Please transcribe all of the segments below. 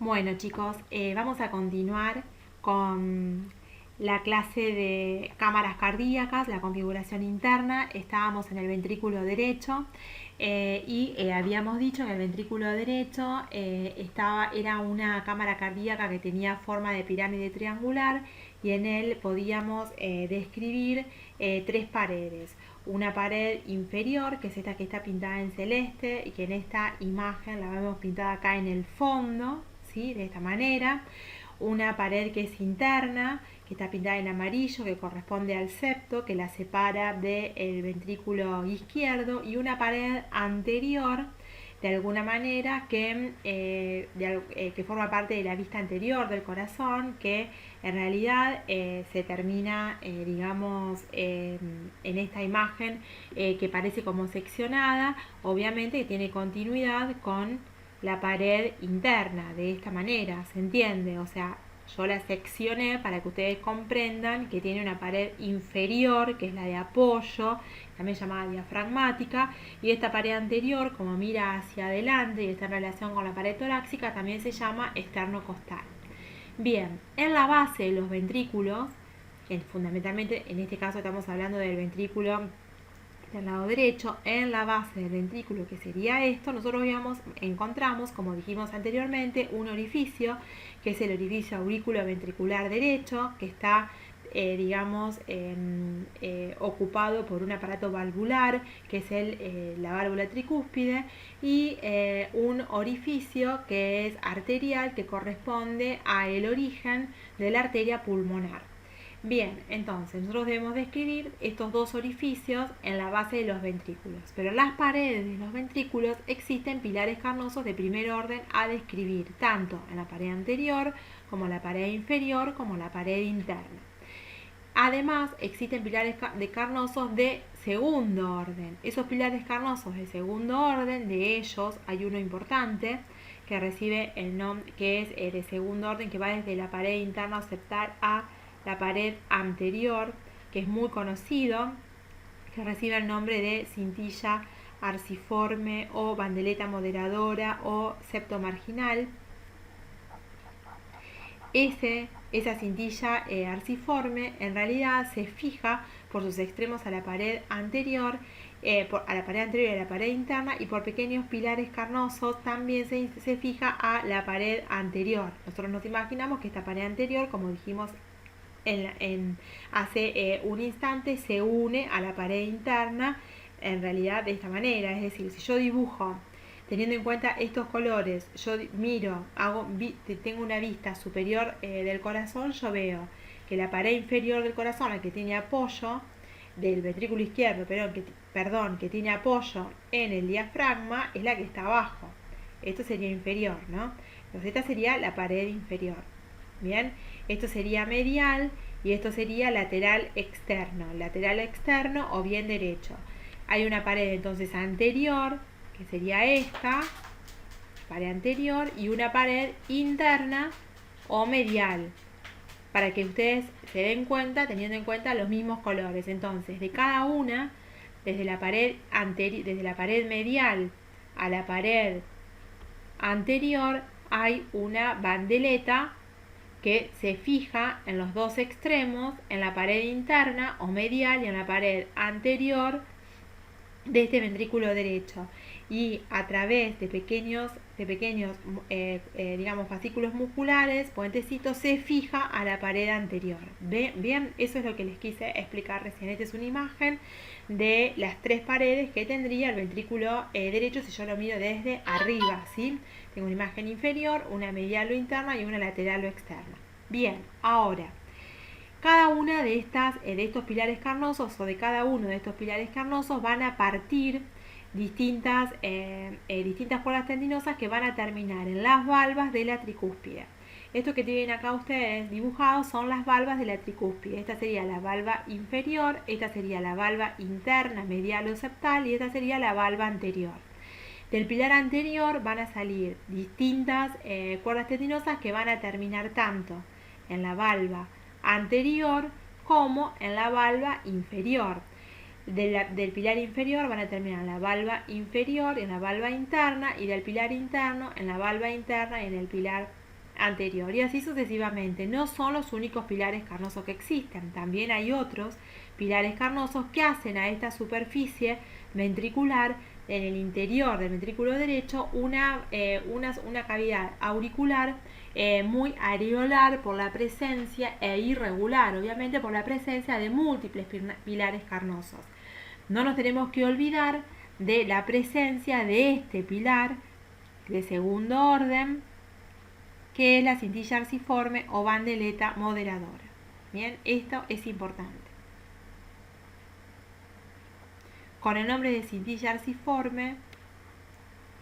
Bueno chicos, vamos a continuar con la clase de cámaras cardíacas, la configuración interna. Estábamos en el ventrículo derecho y habíamos dicho que el ventrículo derecho era una cámara cardíaca que tenía forma de pirámide triangular y en él podíamos describir tres paredes. Una pared inferior, que es esta que está pintada en celeste y que en esta imagen la vemos pintada acá en el fondo, ¿sí? De esta manera. Una pared que es interna, que está pintada en amarillo, que corresponde al septo, que la separa del ventrículo izquierdo, y una pared anterior, de alguna manera, que forma parte de la vista anterior del corazón, que en realidad se termina, en esta imagen que parece como seccionada, obviamente que tiene continuidad con la pared interna, de esta manera, ¿se entiende? O sea, yo la seccioné para que ustedes comprendan que tiene una pared inferior, que es la de apoyo, también llamada diafragmática, y esta pared anterior, como mira hacia adelante y está en relación con la pared torácica, también se llama esternocostal. Bien, en la base de los ventrículos, fundamentalmente en este caso estamos hablando del ventrículo del lado derecho, en la base del ventrículo, que sería esto, nosotros encontramos, como dijimos anteriormente, un orificio, que es el orificio aurículo-ventricular derecho, que está ocupado por un aparato valvular, que es la válvula tricúspide, y un orificio que es arterial, que corresponde al origen de la arteria pulmonar. Bien, entonces nosotros debemos describir estos dos orificios en la base de los ventrículos, pero en las paredes de los ventrículos existen pilares carnosos de primer orden a describir, tanto en la pared anterior como en la pared inferior como en la pared interna. Además, existen pilares carnosos de segundo orden. Esos pilares carnosos de segundo orden, de ellos hay uno importante que recibe el nombre, que es de segundo orden, que va desde la pared interna occipital a la pared anterior, que es muy conocido, que recibe el nombre de cintilla arciforme o bandeleta moderadora o septo marginal. Esa cintilla arciforme en realidad se fija por sus extremos a la pared anterior, y a la pared interna, y por pequeños pilares carnosos también se fija a la pared anterior. Nosotros nos imaginamos que esta pared anterior, como dijimos hace un instante, se une a la pared interna en realidad de esta manera. Es decir, si yo dibujo teniendo en cuenta estos colores, yo miro, tengo una vista superior del corazón, yo veo que la pared inferior del corazón, la que tiene apoyo del ventrículo izquierdo, que tiene apoyo en el diafragma, es la que está abajo. Esto sería inferior, ¿no? Entonces esta sería la pared inferior. Bien, esto sería medial y esto sería lateral externo o bien derecho. Hay una pared entonces anterior, que sería esta, pared anterior, y una pared interna o medial, para que ustedes se den cuenta, teniendo en cuenta los mismos colores. Entonces, de cada una, desde la pared medial a la pared anterior, hay una bandeleta que se fija en los dos extremos, en la pared interna o medial y en la pared anterior de este ventrículo derecho, y a través de pequeños fascículos musculares, puentecitos, se fija a la pared anterior. Bien, eso es lo que les quise explicar recién. Esta es una imagen de las tres paredes que tendría el ventrículo derecho si yo lo miro desde arriba, ¿sí? Tengo una imagen inferior, una medial o interna y una lateral o externa. Bien, ahora, cada una de estos pilares carnosos, o de cada uno de estos pilares carnosos, van a partir distintas cuerdas tendinosas que van a terminar en las valvas de la tricúspide. Esto que tienen acá ustedes dibujados son las valvas de la tricúspide. Esta sería la valva inferior, esta sería la valva interna medial o septal y esta sería la valva anterior. Del pilar anterior van a salir distintas cuerdas tendinosas que van a terminar tanto en la valva anterior como en la valva inferior. Del pilar inferior van a terminar en la valva inferior, en la valva interna, y del pilar interno en la valva interna y en el pilar anterior y así sucesivamente. No son los únicos pilares carnosos que existen, también hay otros pilares carnosos que hacen a esta superficie ventricular en el interior del ventrículo derecho una cavidad auricular muy areolar por la presencia e irregular, obviamente por la presencia de múltiples pilares carnosos. No nos tenemos que olvidar de la presencia de este pilar de segundo orden, que es la cintilla arciforme o bandeleta moderadora. Bien, esto es importante. Con el nombre de cintilla arciforme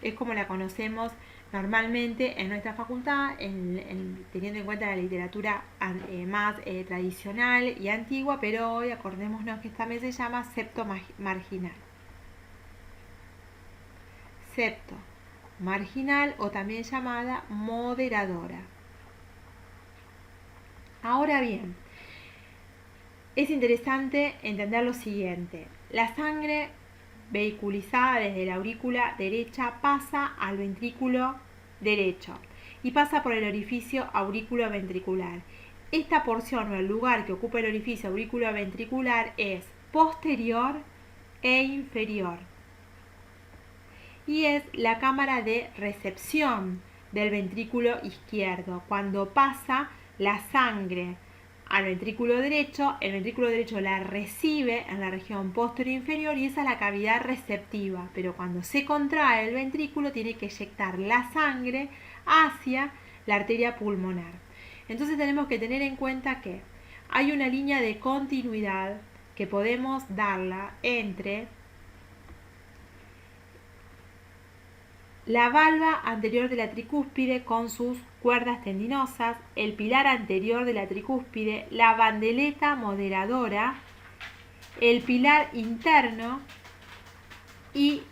es como la conocemos normalmente en nuestra facultad, teniendo en cuenta la literatura más tradicional y antigua, pero hoy acordémonos que esta vez se llama septo marginal. Septo marginal o también llamada moderadora. Ahora bien, es interesante entender lo siguiente. La sangre vehiculizada desde la aurícula derecha pasa al ventrículo derecho y pasa por el orificio auriculoventricular. Esta porción o el lugar que ocupa el orificio auriculoventricular es posterior e inferior y es la cámara de recepción del ventrículo izquierdo. Cuando pasa la sangre al ventrículo derecho, el ventrículo derecho la recibe en la región posterior inferior y esa es la cavidad receptiva, pero cuando se contrae el ventrículo tiene que eyectar la sangre hacia la arteria pulmonar. Entonces tenemos que tener en cuenta que hay una línea de continuidad que podemos darla entre la valva anterior de la tricúspide con sus cuerdas tendinosas, el pilar anterior de la tricúspide, la bandeleta moderadora, el pilar interno y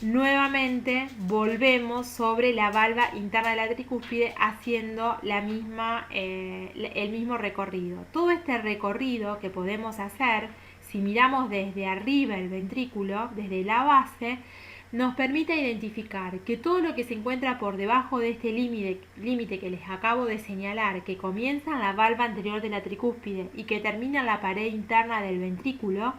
nuevamente volvemos sobre la valva interna de la tricúspide haciendo el mismo recorrido. Todo este recorrido que podemos hacer, si miramos desde arriba el ventrículo, desde la base, nos permite identificar que todo lo que se encuentra por debajo de este límite que les acabo de señalar, que comienza en la valva anterior de la tricúspide y que termina en la pared interna del ventrículo,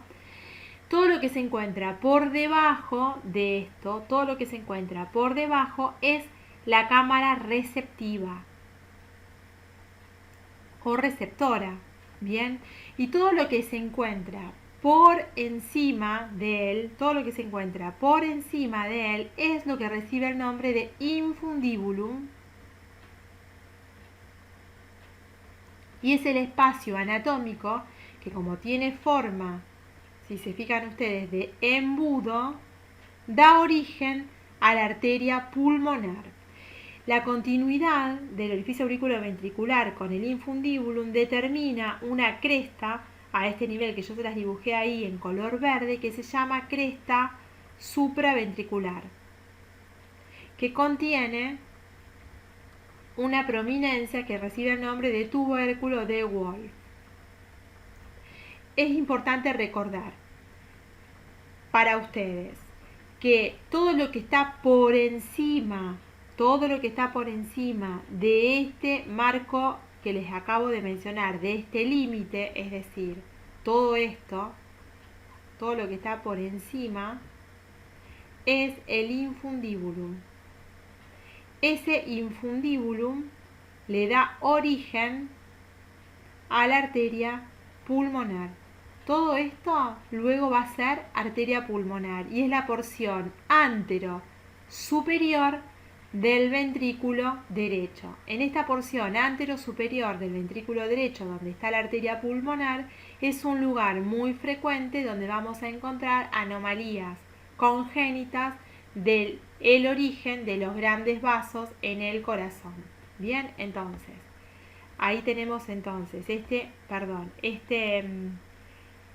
todo lo que se encuentra por debajo de esto, todo lo que se encuentra por debajo es la cámara receptiva o receptora, ¿bien? Y todo lo que se encuentra por encima de él, es lo que recibe el nombre de infundibulum y es el espacio anatómico que, como tiene forma, si se fijan ustedes, de embudo, da origen a la arteria pulmonar. La continuidad del orificio auriculoventricular con el infundibulum determina una cresta a este nivel que yo se las dibujé ahí en color verde, que se llama cresta supraventricular, que contiene una prominencia que recibe el nombre de tubérculo de Wolf. Es importante recordar para ustedes que todo lo que está por encima de este marco que les acabo de mencionar, de este límite, es decir, todo lo que está por encima, es el infundibulum. Ese infundibulum le da origen a la arteria pulmonar. Todo esto luego va a ser arteria pulmonar y es la porción antero superior del ventrículo derecho. En esta porción antero superior del ventrículo derecho, donde está la arteria pulmonar, es un lugar muy frecuente donde vamos a encontrar anomalías congénitas del origen de los grandes vasos en el corazón. Bien, entonces, ahí tenemos entonces desde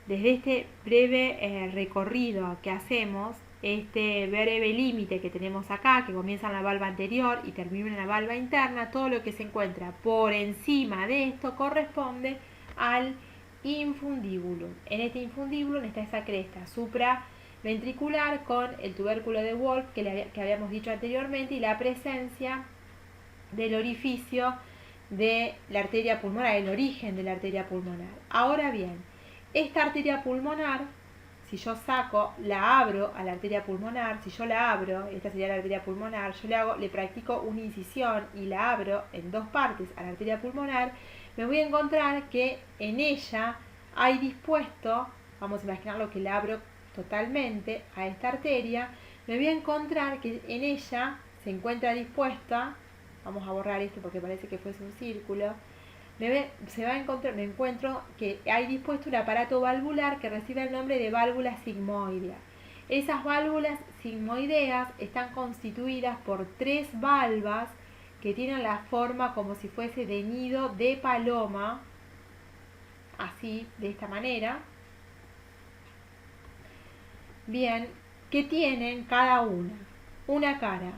este breve recorrido que hacemos, este breve límite que tenemos acá, que comienza en la valva anterior y termina en la valva interna, todo lo que se encuentra por encima de esto corresponde al infundibulum. En este infundibulum está esa cresta supraventricular con el tubérculo de Wolf que habíamos dicho anteriormente y la presencia del orificio de la arteria pulmonar, el origen de la arteria pulmonar. Ahora bien, esta arteria pulmonar, si yo saco, la abro a la arteria pulmonar, si yo la abro, esta sería la arteria pulmonar, yo le practico una incisión y la abro en dos partes a la arteria pulmonar, me voy a encontrar que en ella hay dispuesto, vamos a imaginarlo que la abro totalmente a esta arteria, me voy a encontrar que en ella se encuentra dispuesta, vamos a borrar esto porque parece que fuese un círculo, me encuentro que hay dispuesto un aparato valvular que recibe el nombre de válvula sigmoidea. Esas válvulas sigmoideas están constituidas por 3 valvas que tienen la forma como si fuese de nido de paloma, así, de esta manera. Bien, que tienen cada una cara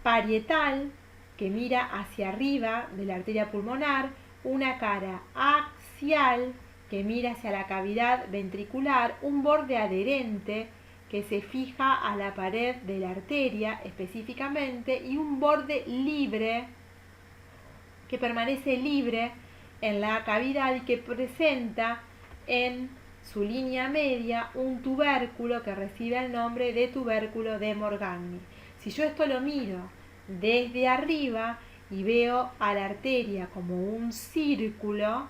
parietal que mira hacia arriba de la arteria pulmonar, una cara axial que mira hacia la cavidad ventricular, un borde adherente que se fija a la pared de la arteria específicamente y un borde libre que permanece libre en la cavidad y que presenta en su línea media un tubérculo que recibe el nombre de tubérculo de Morgagni. Si yo esto lo miro desde arriba y veo a la arteria como un círculo,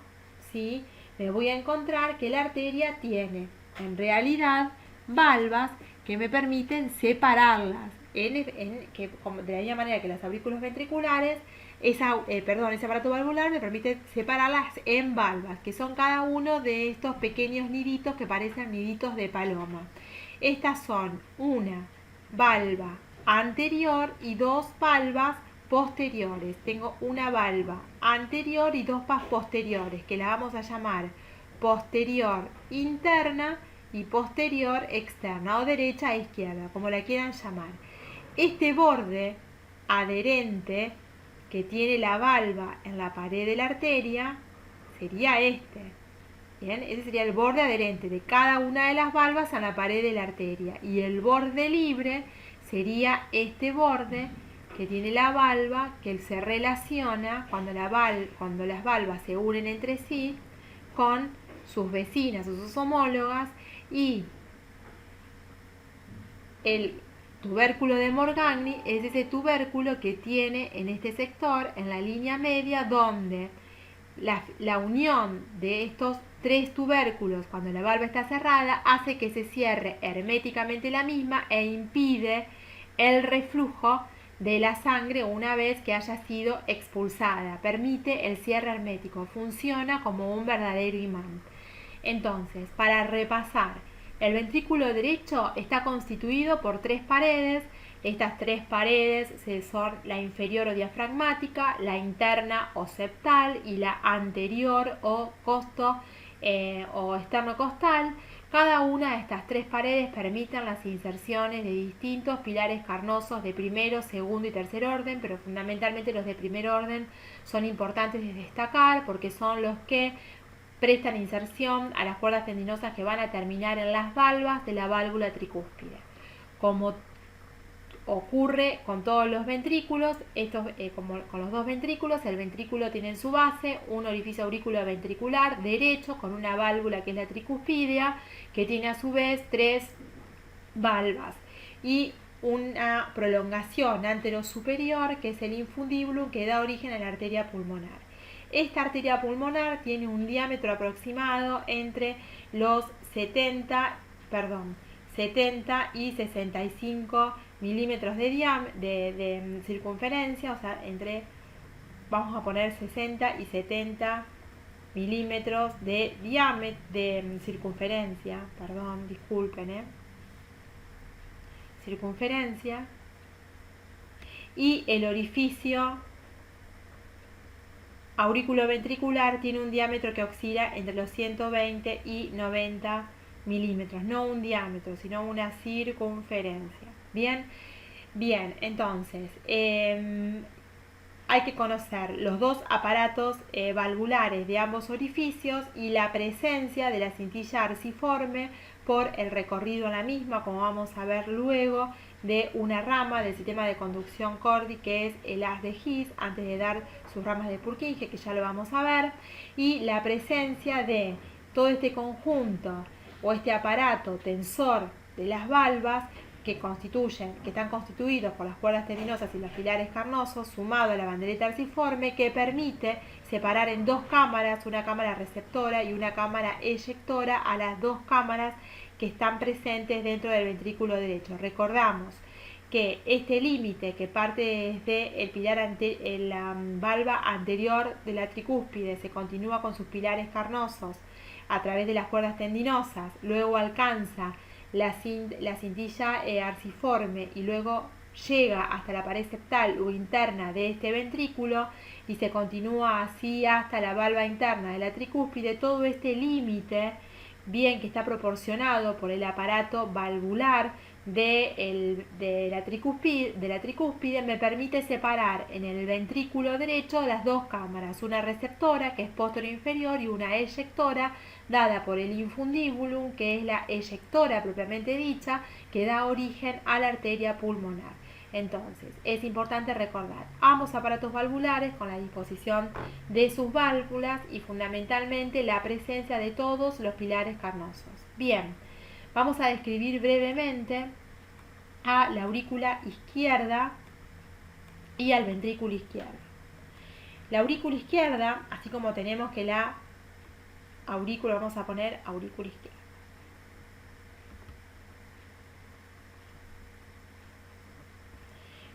¿sí?, me voy a encontrar que la arteria tiene en realidad valvas que me permiten separarlas, de la misma manera que los aurículos ventriculares, ese aparato valvular me permite separarlas en valvas, que son cada uno de estos pequeños niditos que parecen niditos de paloma. Estas son una valva anterior y 2 valvas posteriores. Tengo una valva anterior y 2 posteriores, que la vamos a llamar posterior interna y posterior externa, o derecha e izquierda, como la quieran llamar. Este borde adherente que tiene la valva en la pared de la arteria sería este. Bien, ese sería el borde adherente de cada una de las valvas a la pared de la arteria. Y el borde libre sería este borde que tiene la valva, que se relaciona cuando las valvas se unen entre sí con sus vecinas o sus homólogas, y el tubérculo de Morgagni es ese tubérculo que tiene en este sector, en la línea media, donde la unión de estos 3 tubérculos cuando la valva está cerrada hace que se cierre herméticamente la misma e impide el reflujo de la sangre una vez que haya sido expulsada. Permite el cierre hermético, funciona como un verdadero imán. Entonces, para repasar, el ventrículo derecho está constituido por 3 paredes. Estas 3 paredes son la inferior o diafragmática, la interna o septal y la anterior o o esternocostal. Cada una de estas 3 paredes permiten las inserciones de distintos pilares carnosos de primero, segundo y tercer orden, pero fundamentalmente los de primer orden son importantes de destacar porque son los que prestan inserción a las cuerdas tendinosas que van a terminar en las valvas de la válvula tricúspide. Como ocurre con todos los ventrículos, como con los 2 ventrículos, el ventrículo tiene en su base un orificio auriculoventricular derecho con una válvula que es la tricúspidea, que tiene a su vez 3 valvas y una prolongación anterosuperior que es el infundibulum, que da origen a la arteria pulmonar. Esta arteria pulmonar tiene un diámetro aproximado entre los 70 y 65 milímetros de circunferencia, o sea, vamos a poner 60 y 70 milímetros de circunferencia, circunferencia, y el orificio auriculoventricular tiene un diámetro que oscila entre los 120 y 90 milímetros, no un diámetro, sino una circunferencia. Bien, entonces hay que conocer los 2 aparatos valvulares de ambos orificios y la presencia de la cintilla arciforme por el recorrido en la misma, como vamos a ver luego, de una rama del sistema de conducción Cordy, que es el haz de His, antes de dar sus ramas de Purkinje, que ya lo vamos a ver, y la presencia de todo este conjunto o este aparato tensor de las valvas que están constituidos por las cuerdas tendinosas y los pilares carnosos, sumado a la bandereta arciforme, que permite separar en dos cámaras, una cámara receptora y una cámara eyectora, a las dos cámaras que están presentes dentro del ventrículo derecho. Recordamos que este límite que parte desde el pilar la valva anterior de la tricúspide, se continúa con sus pilares carnosos a través de las cuerdas tendinosas, luego alcanza la cintilla arciforme y luego llega hasta la pared septal o interna de este ventrículo y se continúa así hasta la valva interna de la tricúspide. Todo este límite, bien que está proporcionado por el aparato valvular de la tricúspide, me permite separar en el ventrículo derecho las dos cámaras, una receptora, que es posterior inferior, y una eyectora, dada por el infundibulum, que es la eyectora propiamente dicha, que da origen a la arteria pulmonar. Entonces, es importante recordar ambos aparatos valvulares con la disposición de sus válvulas y fundamentalmente la presencia de todos los pilares carnosos. Bien, vamos a describir brevemente a la aurícula izquierda y al ventrículo izquierdo. La aurícula izquierda, así como tenemos que la aurícula, vamos a poner aurícula izquierda.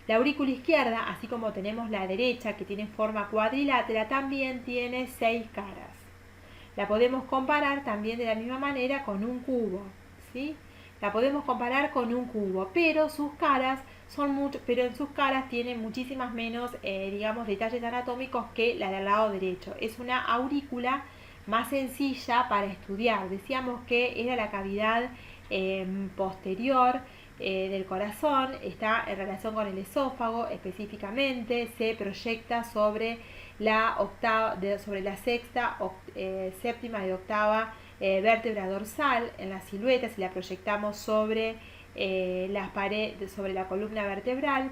La aurícula izquierda, así como tenemos la derecha, que tiene forma cuadrilátera, también tiene 6 caras. La podemos comparar también de la misma manera con un cubo, ¿sí? La podemos comparar con un cubo, pero sus caras en sus caras tienen muchísimas menos, detalles anatómicos que la del lado derecho. Es una aurícula más sencilla para estudiar. Decíamos que era la cavidad posterior del corazón, está en relación con el esófago específicamente, se proyecta sobre la sexta, séptima y octava vértebra dorsal en la silueta. Si la proyectamos sobre las paredes, sobre la columna vertebral,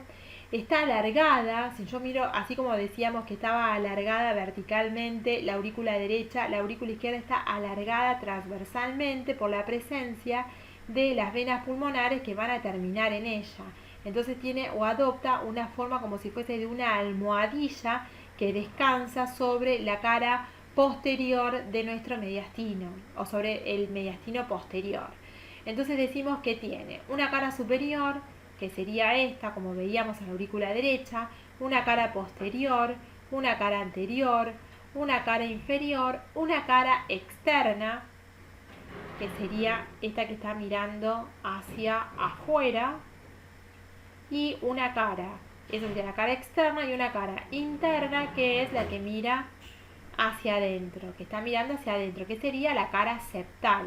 está alargada. Si yo miro, así como decíamos que estaba alargada verticalmente la aurícula derecha, la aurícula izquierda está alargada transversalmente por la presencia de las venas pulmonares que van a terminar en ella. Entonces tiene o adopta una forma como si fuese de una almohadilla que descansa sobre la cara posterior de nuestro mediastino o sobre el mediastino posterior. Entonces decimos que tiene una cara superior, que sería esta, como veíamos en la aurícula derecha, una cara posterior, una cara anterior, una cara inferior, una cara externa, que sería esta que está mirando hacia afuera, y una cara, eso sería la cara externa, y una cara interna, que es la que mira hacia adentro, que está mirando hacia adentro, que sería la cara septal.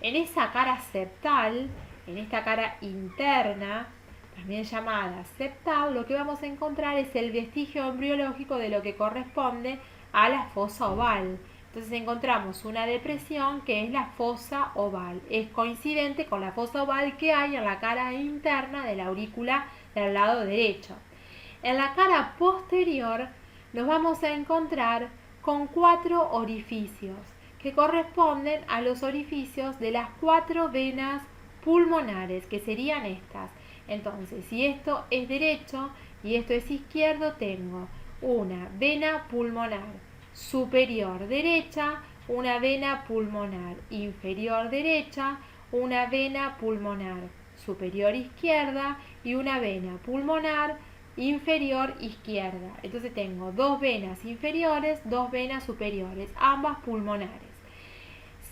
En esa cara septal, en esta cara interna, también llamada septal, lo que vamos a encontrar es el vestigio embriológico de lo que corresponde a la fosa oval. Entonces encontramos una depresión que es la fosa oval. Es coincidente con la fosa oval que hay en la cara interna de la aurícula del lado derecho. En la cara posterior nos vamos a encontrar con 4 orificios que corresponden a los orificios de las 4 venas pulmonares, que serían estas. Entonces, si esto es derecho y esto es izquierdo, tengo una vena pulmonar superior derecha, una vena pulmonar inferior derecha, una vena pulmonar superior izquierda y una vena pulmonar inferior izquierda. Entonces tengo 2 venas inferiores, 2 venas superiores, ambas pulmonares.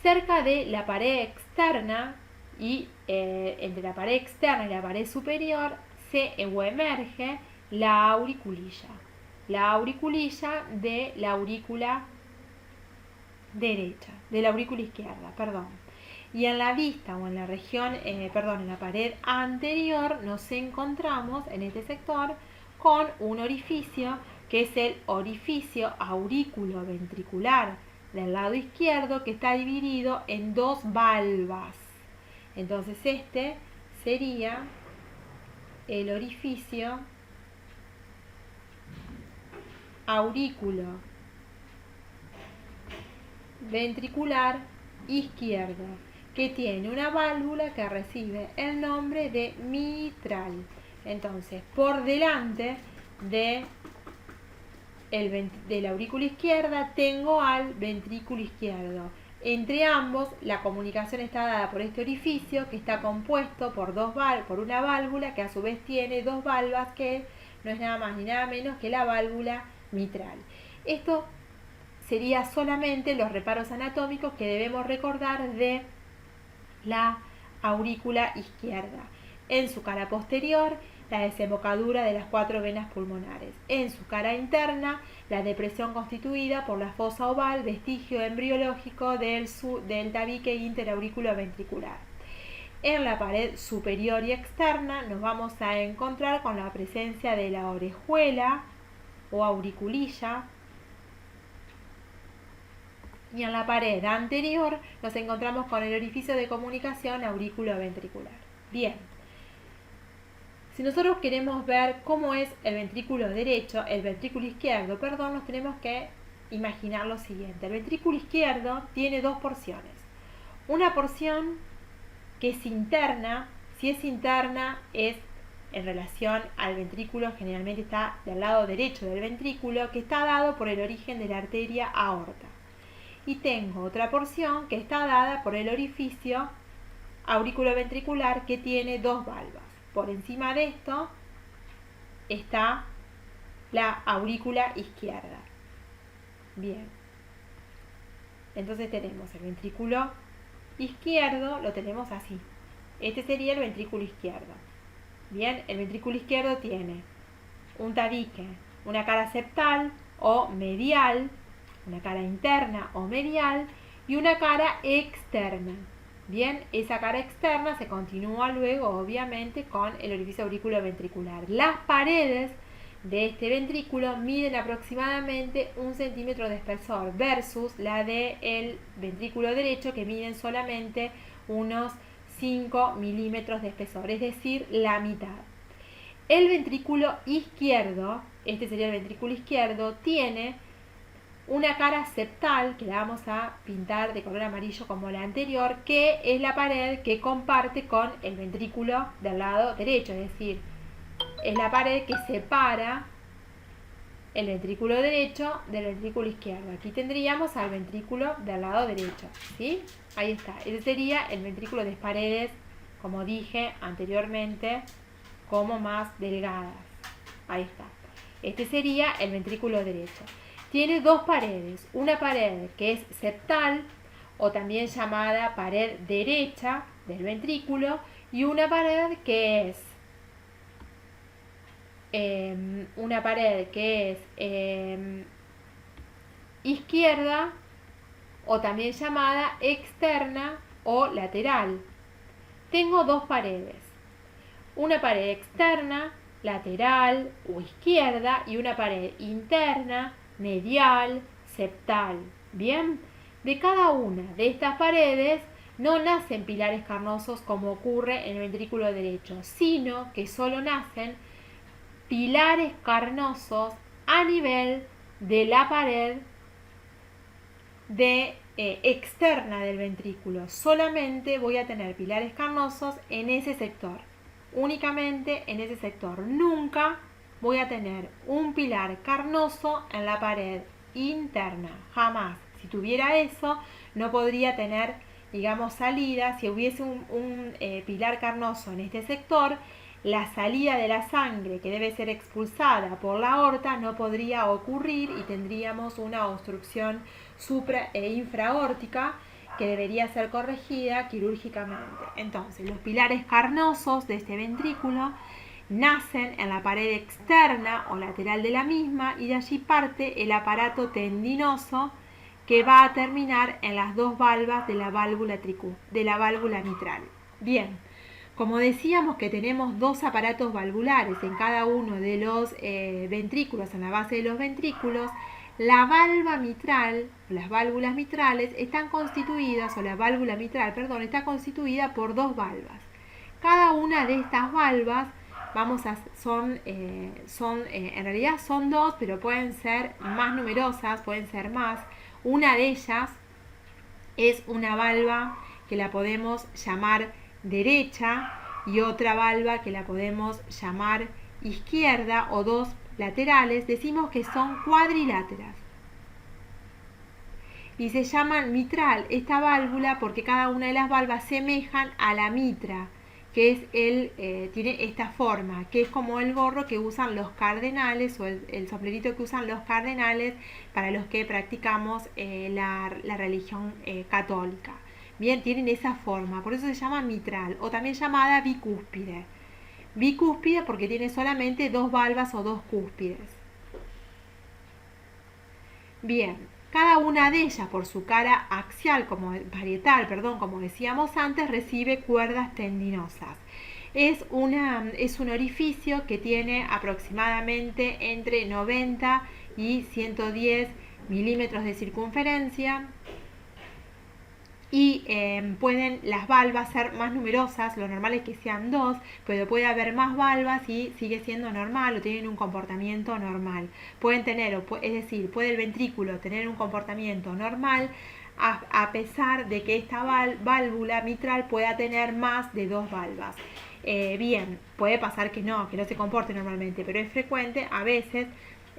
Cerca de la pared externa y entre la pared externa y la pared superior se emerge la auriculilla de la aurícula derecha, de la aurícula izquierda, perdón. Y en la vista o en la región, en la pared anterior nos encontramos en este sector con un orificio que es el orificio aurículo-ventricular del lado izquierdo, que está dividido en 2 valvas. Entonces este sería el orificio aurículo ventricular izquierdo, que tiene una válvula que recibe el nombre de mitral. Entonces, por delante de la aurícula izquierda tengo al ventrículo izquierdo. Entre ambos, la comunicación está dada por este orificio, que está compuesto por una válvula que a su vez tiene dos valvas, que no es nada más ni nada menos que la válvula mitral. Esto sería solamente los reparos anatómicos que debemos recordar de la aurícula izquierda. En su cara posterior, la desembocadura de las 4 venas pulmonares. En su cara interna, la depresión constituida por la fosa oval, vestigio embriológico del tabique interauriculoventricular. En la pared superior y externa nos vamos a encontrar con la presencia de la orejuela o auriculilla. Y en la pared anterior nos encontramos con el orificio de comunicación auriculoventricular. Bien, si nosotros queremos ver cómo es el ventrículo izquierdo, nos tenemos que imaginar lo siguiente. El ventrículo izquierdo tiene dos porciones. Una porción que es interna. Si es interna, es en relación al ventrículo, generalmente está del lado derecho del ventrículo, que está dado por el origen de la arteria aorta. Y tengo otra porción que está dada por el orificio auriculoventricular, que tiene dos valvas. Por encima de esto está la aurícula izquierda. Bien. Entonces tenemos el ventrículo izquierdo, lo tenemos así. Este sería el ventrículo izquierdo. Bien, el ventrículo izquierdo tiene un tabique, una cara septal o medial, una cara interna o medial y una cara externa. Bien, esa cara externa se continúa luego, obviamente, con el orificio auriculoventricular. Las paredes de este ventrículo miden aproximadamente 1 centímetro de espesor versus la del ventrículo derecho, que miden solamente unos 5 milímetros de espesor, es decir, la mitad. El ventrículo izquierdo, este sería el ventrículo izquierdo, tiene una cara septal, que la vamos a pintar de color amarillo como la anterior, que es la pared que comparte con el ventrículo del lado derecho, es decir, es la pared que separa el ventrículo derecho del ventrículo izquierdo. Aquí tendríamos al ventrículo del lado derecho, ¿sí? Ahí está. Ese sería el ventrículo de paredes, como dije anteriormente, como más delgadas. Ahí está. Este sería el ventrículo derecho. Tiene dos paredes, una pared que es septal o también llamada pared derecha del ventrículo y una pared que es izquierda o también llamada externa o lateral. Tengo dos paredes, una pared externa, lateral o izquierda y una pared interna, medial, septal. Bien, de cada una de estas paredes no nacen pilares carnosos como ocurre en el ventrículo derecho, sino que solo nacen pilares carnosos a nivel de la pared externa del ventrículo. Solamente voy a tener pilares carnosos en ese sector, únicamente en ese sector. Nunca voy a tener un pilar carnoso en la pared interna, jamás. Si tuviera eso, no podría tener, digamos, salida. Si hubiese un pilar carnoso en este sector, la salida de la sangre, que debe ser expulsada por la aorta, no podría ocurrir y tendríamos una obstrucción supra e infraórtica que debería ser corregida quirúrgicamente. Entonces, los pilares carnosos de este ventrículo nacen en la pared externa o lateral de la misma y de allí parte el aparato tendinoso que va a terminar en las dos valvas de la válvula mitral. Bien, como decíamos que tenemos dos aparatos valvulares en cada uno de los ventrículos, en la base de los ventrículos, La valva mitral, las válvulas mitrales están constituidas, o la válvula mitral, perdón, está constituida por dos valvas. Cada una de estas valvas en realidad son dos, pero pueden ser más numerosas, pueden ser más. Una de ellas es una valva que la podemos llamar derecha y otra valva que la podemos llamar izquierda, o dos laterales. Decimos que son cuadriláteras y se llaman mitral esta válvula porque cada una de las valvas semejan a la mitra, que es tiene esta forma, que es como el gorro que usan los cardenales, o el sombrerito que usan los cardenales para los que practicamos la religión católica. Bien, tienen esa forma, por eso se llama mitral, o también llamada bicúspide. Bicúspide porque tiene solamente dos valvas o dos cúspides. Bien, cada una de ellas, por su cara axial, parietal, como decíamos antes, recibe cuerdas tendinosas. Es un orificio que tiene aproximadamente entre 90 y 110 milímetros de circunferencia, y pueden las valvas ser más numerosas. Lo normal es que sean dos, pero puede haber más valvas y sigue siendo normal, o tienen un comportamiento normal. Pueden tener, es decir, puede el ventrículo tener un comportamiento normal a pesar de que esta válvula mitral pueda tener más de dos valvas. Bien, puede pasar que no se comporte normalmente, pero es frecuente a veces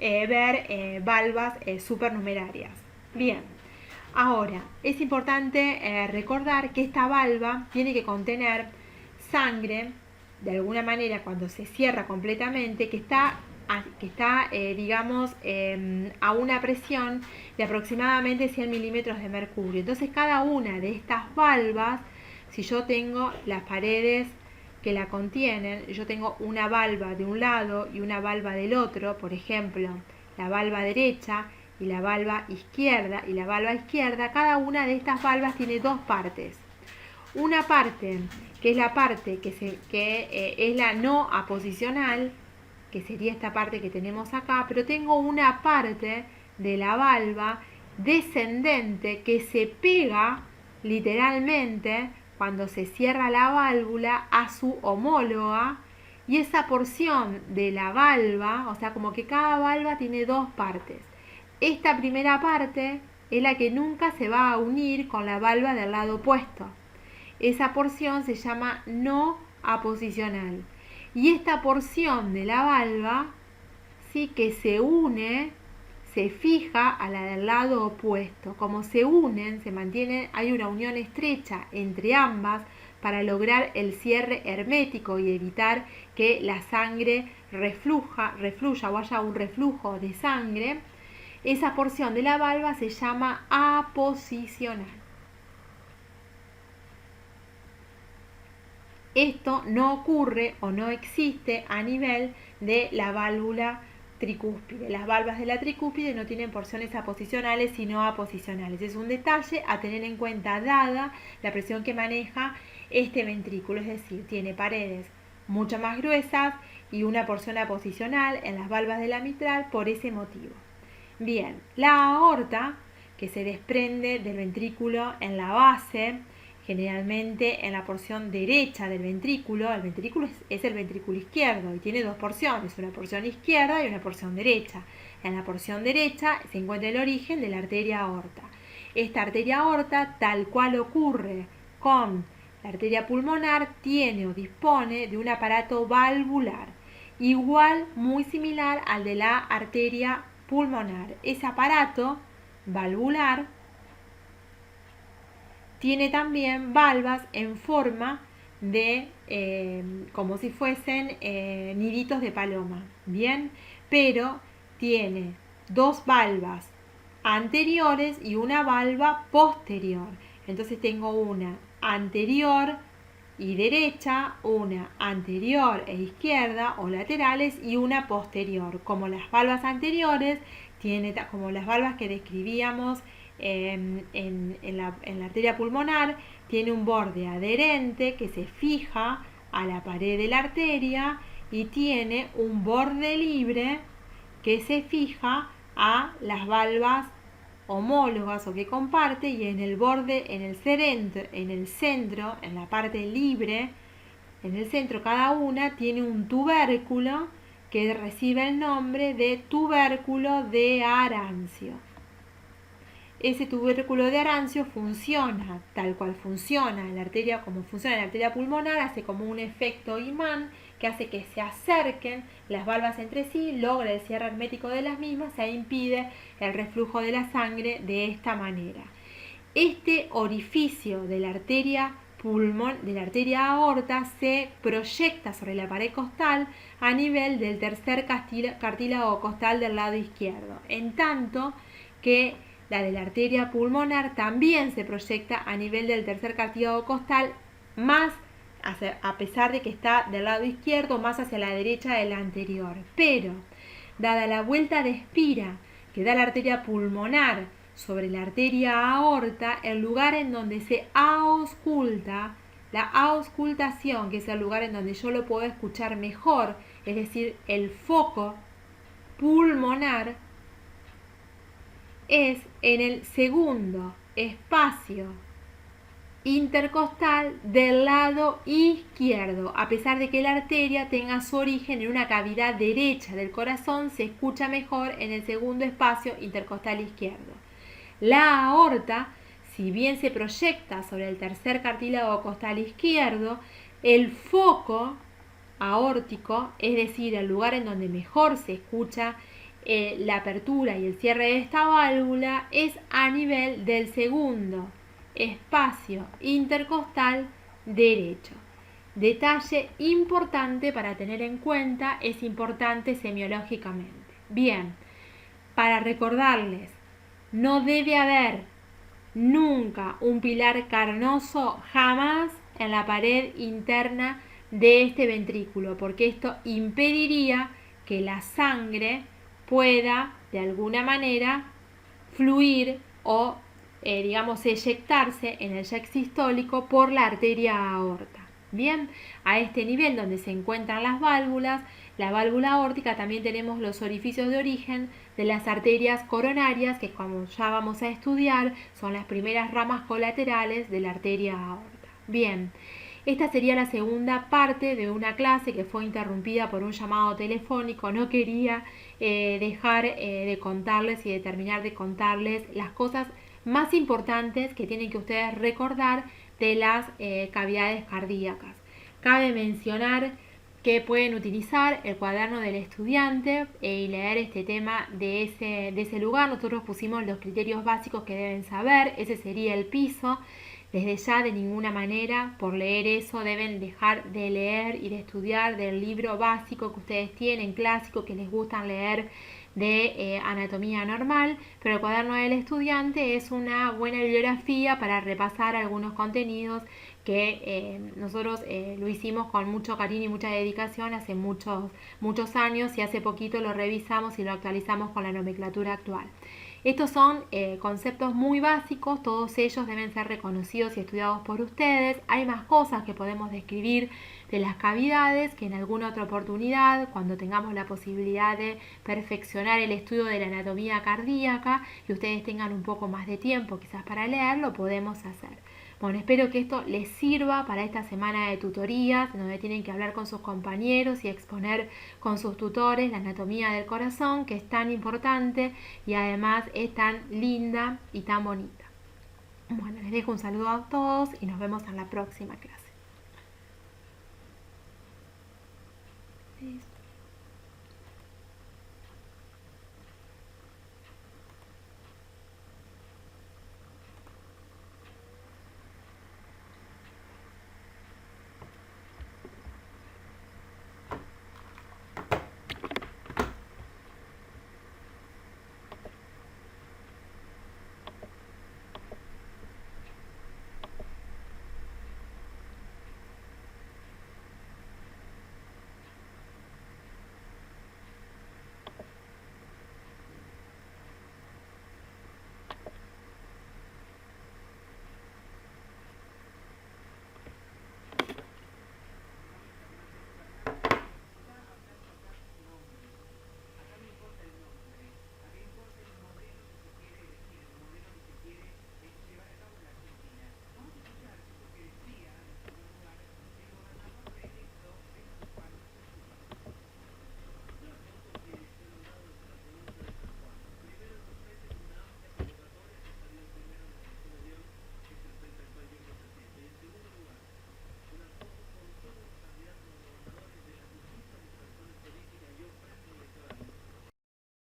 ver valvas supernumerarias. Bien. Ahora, es importante recordar que esta valva tiene que contener sangre, de alguna manera, cuando se cierra completamente, que está digamos, a una presión de aproximadamente 100 milímetros de mercurio. Entonces, cada una de estas valvas, si yo tengo las paredes que la contienen, yo tengo una valva de un lado y una valva del otro, por ejemplo, la valva derecha y la valva izquierda, cada una de estas valvas tiene dos partes. Una parte que es la parte que es la no aposicional, que sería esta parte que tenemos acá, pero tengo una parte de la valva descendente que se pega literalmente cuando se cierra la válvula a su homóloga, y esa porción de la valva, o sea, como que cada valva tiene dos partes. Esta primera parte es la que nunca se va a unir con la valva del lado opuesto. Esa porción se llama no aposicional. Y esta porción de la valva, sí, que se une, se fija a la del lado opuesto. Como se unen, se mantiene, hay una unión estrecha entre ambas para lograr el cierre hermético y evitar que la sangre refluya o haya un reflujo de sangre. Esa porción de la valva se llama aposicional. Esto no ocurre o no existe a nivel de la válvula tricúspide. Las valvas de la tricúspide no tienen porciones aposicionales sino aposicionales. Es un detalle a tener en cuenta dada la presión que maneja este ventrículo, es decir, tiene paredes mucho más gruesas y una porción aposicional en las valvas de la mitral por ese motivo. Bien, la aorta, que se desprende del ventrículo en la base, generalmente en la porción derecha del ventrículo. El ventrículo es el ventrículo izquierdo y tiene dos porciones, una porción izquierda y una porción derecha. En la porción derecha se encuentra el origen de la arteria aorta. Esta arteria aorta, tal cual ocurre con la arteria pulmonar, tiene o dispone de un aparato valvular, igual, muy similar al de la arteria pulmonar. Ese aparato valvular tiene también valvas en forma de como si fuesen niditos de paloma, bien, pero tiene dos valvas anteriores y una valva posterior. Entonces tengo una anterior y derecha, una anterior e izquierda o laterales y una posterior. Como las valvas anteriores, como las valvas que describíamos en la arteria pulmonar, tiene un borde adherente que se fija a la pared de la arteria y tiene un borde libre que se fija a las valvas homólogas o que comparte, y en el borde, en el centro, en la parte libre, en el centro cada una tiene un tubérculo que recibe el nombre de tubérculo de Arancio. Ese tubérculo de Arancio funciona tal cual funciona la arteria, como funciona la arteria pulmonar, hace como un efecto imán que hace que se acerquen las valvas entre sí, logra el cierre hermético de las mismas e impide el reflujo de la sangre de esta manera. Este orificio de la arteria de la arteria aorta se proyecta sobre la pared costal a nivel del tercer cartílago costal del lado izquierdo, en tanto que la de la arteria pulmonar también se proyecta a nivel del tercer cartílago costal, más a pesar de que está del lado izquierdo, más hacia la derecha de la anterior. Pero, dada la vuelta de espira que da la arteria pulmonar sobre la arteria aorta, el lugar en donde se ausculta, la auscultación, que es el lugar en donde yo lo puedo escuchar mejor, es decir, el foco pulmonar, es en el segundo espacio intercostal del lado izquierdo. A pesar de que la arteria tenga su origen en una cavidad derecha del corazón, se escucha mejor en el segundo espacio intercostal izquierdo. La aorta, si bien se proyecta sobre el tercer cartílago costal izquierdo, el foco aórtico, es decir, el lugar en donde mejor se escucha la apertura y el cierre de esta válvula, es a nivel del segundo espacio intercostal derecho. Detalle importante para tener en cuenta, es importante semiológicamente. Bien, para recordarles, no debe haber nunca un pilar carnoso, jamás, en la pared interna de este ventrículo, porque esto impediría que la sangre pueda de alguna manera fluir o eyectarse en el jet sistólico por la arteria aorta. Bien, a este nivel donde se encuentran las válvulas, la válvula aórtica, también tenemos los orificios de origen de las arterias coronarias, que como ya vamos a estudiar, son las primeras ramas colaterales de la arteria aorta. Bien, esta sería la segunda parte de una clase que fue interrumpida por un llamado telefónico. No quería dejar de contarles y de terminar de contarles las cosas más importantes que tienen que ustedes recordar de las cavidades cardíacas. Cabe mencionar que pueden utilizar el cuaderno del estudiante y leer este tema de ese lugar. Nosotros pusimos los criterios básicos que deben saber, ese sería el piso. Desde ya, de ninguna manera, por leer eso, deben dejar de leer y de estudiar del libro básico que ustedes tienen, clásico, que les gustan leer, de anatomía normal, pero el cuaderno del estudiante es una buena bibliografía para repasar algunos contenidos que nosotros lo hicimos con mucho cariño y mucha dedicación hace muchos años, y hace poquito lo revisamos y lo actualizamos con la nomenclatura actual. Estos son conceptos muy básicos, todos ellos deben ser reconocidos y estudiados por ustedes. Hay más cosas que podemos describir de las cavidades, que en alguna otra oportunidad, cuando tengamos la posibilidad de perfeccionar el estudio de la anatomía cardíaca y ustedes tengan un poco más de tiempo quizás para leerlo, podemos hacer. Bueno, espero que esto les sirva para esta semana de tutorías, donde tienen que hablar con sus compañeros y exponer con sus tutores la anatomía del corazón, que es tan importante y además es tan linda y tan bonita. Bueno, les dejo un saludo a todos y nos vemos en la próxima clase. Listo.